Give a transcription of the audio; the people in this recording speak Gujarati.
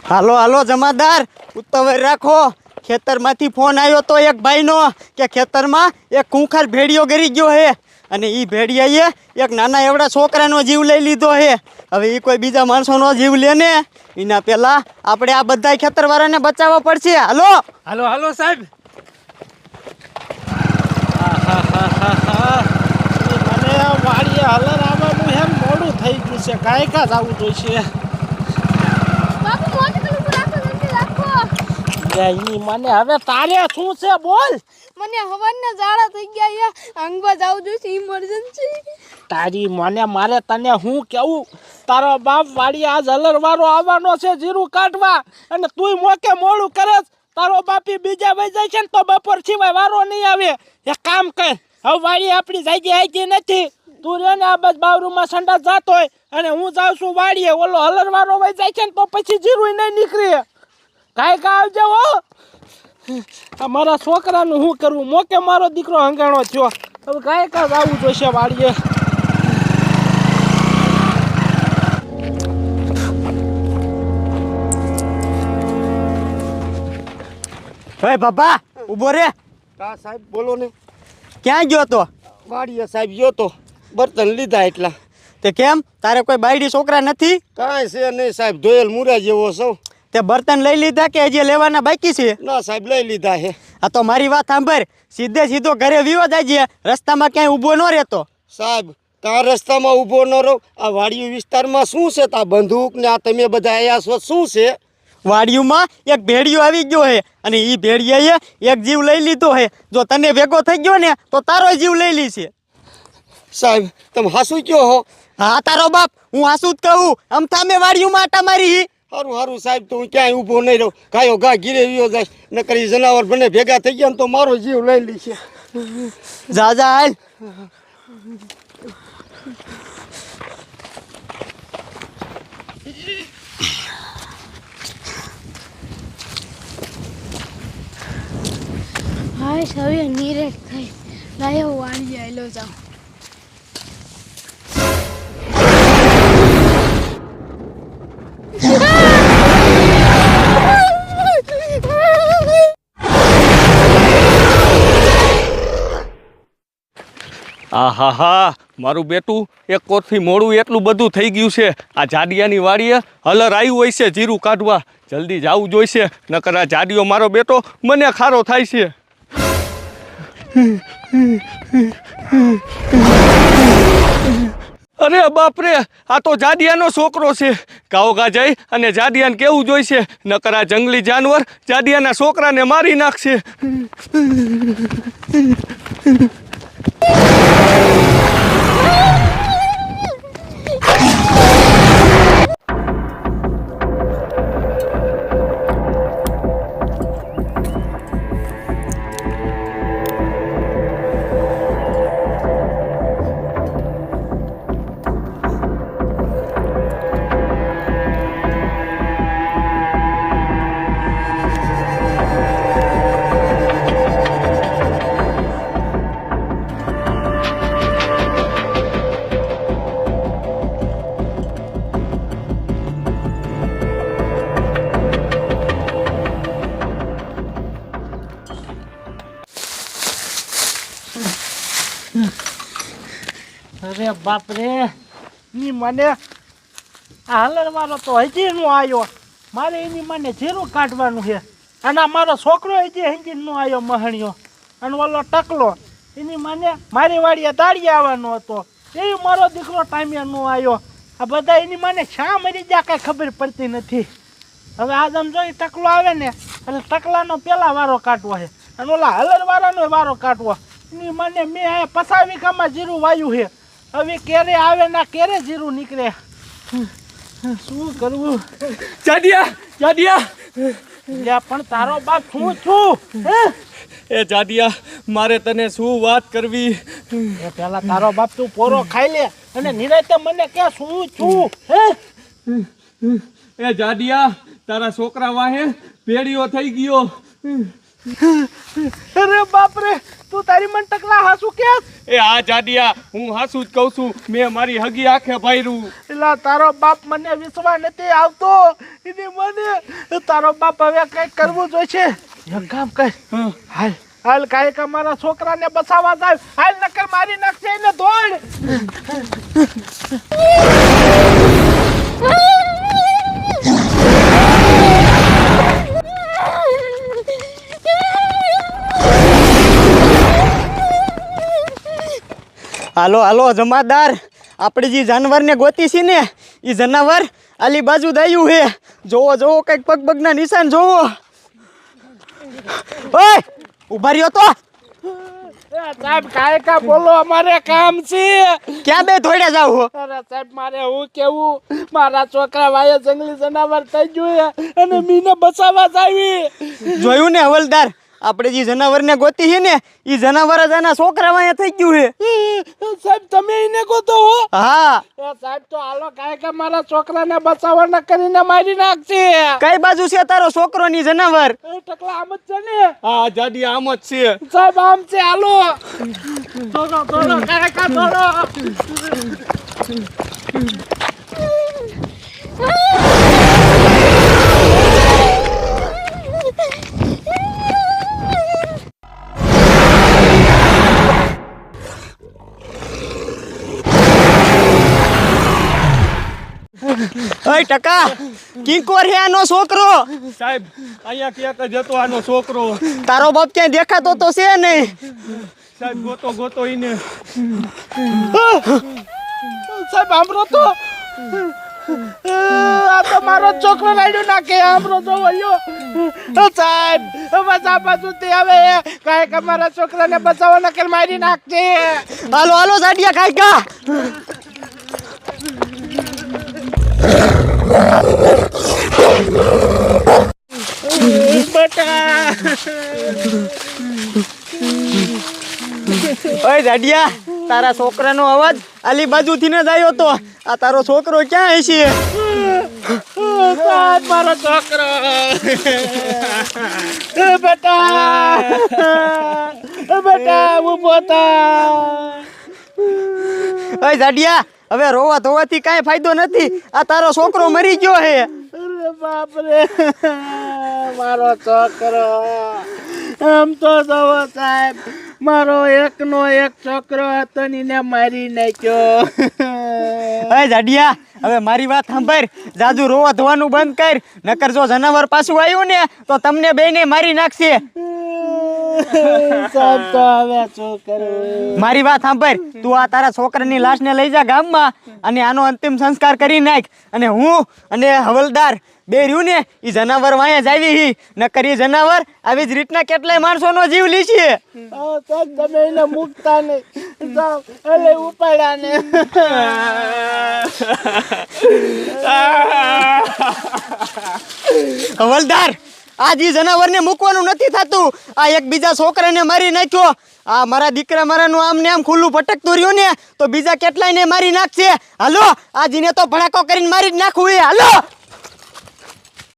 હાલો હાલો જમાદાર ઉતાવળ રાખો। ખેતરમાંથી ફોન આવ્યો તો એક ભાઈનો કે ખેતરમાં એક ખૂંખાર ભેડિયો ગરી ગયો હે અને ઈ ભેડિયાએ એક નાના એવડા છોકરાનો જીવ લઈ લીધો હે। હવે ઈ કોઈ બીજા માણસોનો જીવ લે ને એના પહેલા આપણે આ બધા ખેતરવાળાને બચાવવા પડશે। હાલો હાલો હાલો સાહેબ। મને વાડીએ હલર આવવાનું એમ મોડું થઈ ગયું છે, ગાયકા જવું જોઈશે। એની મને હવે તારે શું છે બોલ। મને હવારના ઝાડા થઈ ગયા અંગવા જાવ જોઈશે ઇમરજન્સી। તારી મને મારે તને હું કેવું, તારો બાપ વાડી આજ હલરવાળો આવવાનો છે જીરું કાઢવા અને તું મોકે મોડું કરે। તારો બાપી બીજા વઈ જાય છે ને તો બપોર સિવાય વારો નહીં આવે। એક કામ કર, હવે વાડી આપણી જગ્યાએ આવી નથી, તું રે ને આ બસ બાવરૂમાં સંડાસ જાતો હોય અને હું જાઉં છું વાડીએ। ઓલો હલરવાળો વઈ જાય છે ને તો પછી જીરું નહીં નીકળે। કાંઈ કા આવજે હો। આ મારા છોકરાનું શું કરવું, મોકે મારો દીકરો હંગાણો થયો, હવે કાંઈ કા આવવું જોઈશે વાડીએ। ભાઈ બાબા ઊભો રે। કા સાહેબ બોલો ને। ક્યાં ગયો તો? વાડીએ સાહેબ ગયો તો, બર્તન લીધા એટલા। તે કેમ તારે કોઈ બાયડી છોકરા નથી? કાંઈ છે નહીં સાહેબ, ધોયેલ મુરા જેવો સૌ। તે બર્તન લઈ લીધા કે હજી લેવાના બાકી છે? ના સાહેબ લઈ લીધા છે। આ તો મારી વાત સાંભળ, સીધે સીધો ઘરે વિવો જાજે, રસ્તામાં ક્યાંય ઊભો ન રહેતો। સાહેબ કાં રસ્તામાં ઊભો ન રહો, આ વાડિયું વિસ્તારમાં શું છે? તા બંદૂક ને આ તમે બધા આવ્યા છો શું છે? વાડિયુંમાં એક ભેડિયો આવી ગયો હે અને ઈ ભેડિયાએ એક જીવ લઈ લીધો હે। જો તને ભેગો થઈ ગયો ને તો તારો જીવ લઈ લીશે। સાહેબ તમે હાસુ કયો હો? હા તારો બાપ, હું હાસુ જ કહું। અમથા મેં વાડિયુંમાં આટા મારી। સારું સારું સાહેબ, તો હું ક્યાંય ઊભો નહીં રહું, ગાયો ઘા ગીરે વિયો જાય, નકર ઈ જનાવર બને ભેગા થઈ ગયા ને તો મારો જીવ લઈ લેશે। જા જા હાલ। હાય હવે નીરેક થઈ લાયો વાડીએ આયલો જાવ। આહાહા, મારું બેટું એક કોરથી મોડું એટલું બધું થઈ ગયું છે। આ જાડિયાની વાડીએ હલર આવ્યું હોય છે જીરું કાઢવા, જલ્દી જવું જોઈશે, નકર આ જાડિયો મારો બેટો મને ખારો થાય છે। અરે બાપરે, આ તો જાડિયાનો છોકરો છે। ગાઓગા જઈ અને જાડિયાને કેવું જોઈશે, નકર આ જંગલી જાનવર જાડિયાના છોકરાને મારી નાખશે। અરે બાપ રે, ની મને આ હલરવાળો તો હજી નો આવ્યો, મારે એની મને જીરું કાઢવાનું છે અને આ મારો છોકરો હજી નો આવ્યો મહણિયો, અને ઓલો ટકલો એની મને મારી વાડીએ દાડીએ આવવાનો હતો, એ મારો દીકરો ટાઈમે નો આવ્યો। આ બધા એની મને શા મરી ગયા કાંઈ ખબર પડતી નથી। હવે આજ આમ જો ટકલો આવે ને એટલે ટકલાનો પેલા વારો કાઢવો છે અને ઓલા હલરવાળાનો વારો કાઢવો। એની મને મેં આ 50 વીઘામાં જીરું વાયું છે, હવે કેરે આવે ના કેરે જીરું નીકળે, શું કરવું? જાડિયા, જાડિયા, લે પણ તારો બાપ શું છું? એ જાડિયા, મારે તને શું વાત કરવી? એ પેલા તારો બાપ તું પોરો ખાઈ લે અને નિરાતે મને કે શું છું? એ જાડિયા, તારા છોકરા વાહે ભેડિયો થઈ ગયો। અરે બાપ રે, તું તારી મન ટકલા હાસુ કે? એ આ જાડિયા, હું હાસુ જ કહું છું, મેં મારી હગી આંખે ભાયરું। એલા તારો બાપ મને વિશ્વાસ નથી આવતો, એને મને તારો બાપ હવે કઈક કરવું જોઈશે એક કામ કર હાલ હાલ કાંઈક અમારા છોકરાને બસાવવા જાય હાલ નકર મારી નાખશે એને દોડ હાલો હાલો જમાદાર આપણે જે જાનવરને ગોતી છે ને એ જનાવર આલી બાજુ દાયું હે જોવો જોવો કંઈક પગ પગના નિશાન જોવો ઓય ઉભા રહ્યો તો સાહેબ કાંઈકા બોલો અમારે કામ છે ક્યાં બે થોડ્યા જાવ હો અરે સાહેબ મારે હું કેવું મારા છોકરા વાયે જંગલી જનાવર થઈ ગયું અને મીને બચાવવા જાવી જોયું ને હવલદાર આપણે જે જનાવરને ગોતી છે ને એ જનાવર જ આના છોકરા વાયા થઈ ગયું હે સાહેબ તમે એને ગોતો હો હા સાહેબ તો હાલો કાંઈકા મારા છોકરાને બચાવવા કરીને મારી નાખશે કઈ બાજુ છે તારો છોકરો ની જનાવર ટકલા આમ જ છે ને હા જાડિયા આમ જ છે સાહેબ આમ છે હાલો થોડો થોડો કાંઈકા થોડો ઓય ટકા કિંકોર હે આનો છોકરો સાહેબ અહીંયા ક્યાંક જ હતો આનો છોકરો તારો બાપ ક્યાંય દેખાતો તો છે નહીં સાહેબ ગોતો ગોતો ઈને સાહેબ આમરો તો આ તો મારો છોકરો લાડ્યો નાખે આમરો તો વળ્યો સાહેબ બચા પાછું હવે કાંઈક અમારા છોકરાને બચાવવા નકલ મારી નાખશે હાલો હાલો સાડિયા કાકા બેટા ઓય જાડિયા તારા છોકરાનો અવાજ આલી બાજુથી ને જ આવ્યો તો આ તારો છોકરો ક્યાં હશે સાહેબ મારો છોકરો બેટા બેટા ઊભો થા ઓય જાડિયા હવે રોવા ધોવાથી કાંઈ ફાયદો નથી આ તારો છોકરો મરી ગયો હે અરે બાપ રે મારો છોકરો આમ તો જવો સાહેબ મારો એકનો એક છોકરો હતો ને એને મારી નાખ્યો ઓય જાડિયા હવે મારી વાત સાંભળ જાજુ રોવા ધોવાનું બંધ કર નકર જો જનાવર પાછું આવ્યું ને તો તમને બેયને મારી નાખશે સાહેબ તો હવે શું કરું મારી વાત સાંભળ તું આ તારા છોકરાની લાશને લઈ જા ગામમાં અને આનો અંતિમ સંસ્કાર કરી નાખ અને હું અને હવલદાર બે રહ્યું ને એ જનાવર વાયા જ આવી હી નકર એ જનાવર આવી જ રીતના કેટલાય માણસોનો જીવ લીશે સાહેબ તમે એને મૂકતા નહીં જાઓ એટલે ઉપાડ્યા ને હવલદાર આ જે જનાવરને મૂકવાનું નથી થતું આ એક બીજા છોકરાને મારી નાખ્યો આ મારા દીકરા મારાનું આમ ને આમ ખુલ્લું ભટકતું રહ્યું ને તો બીજા કેટલાયને મારી નાખશે હાલો આ જીને તો ભડાકો કરીને મારી જ નાખવું એ હાલો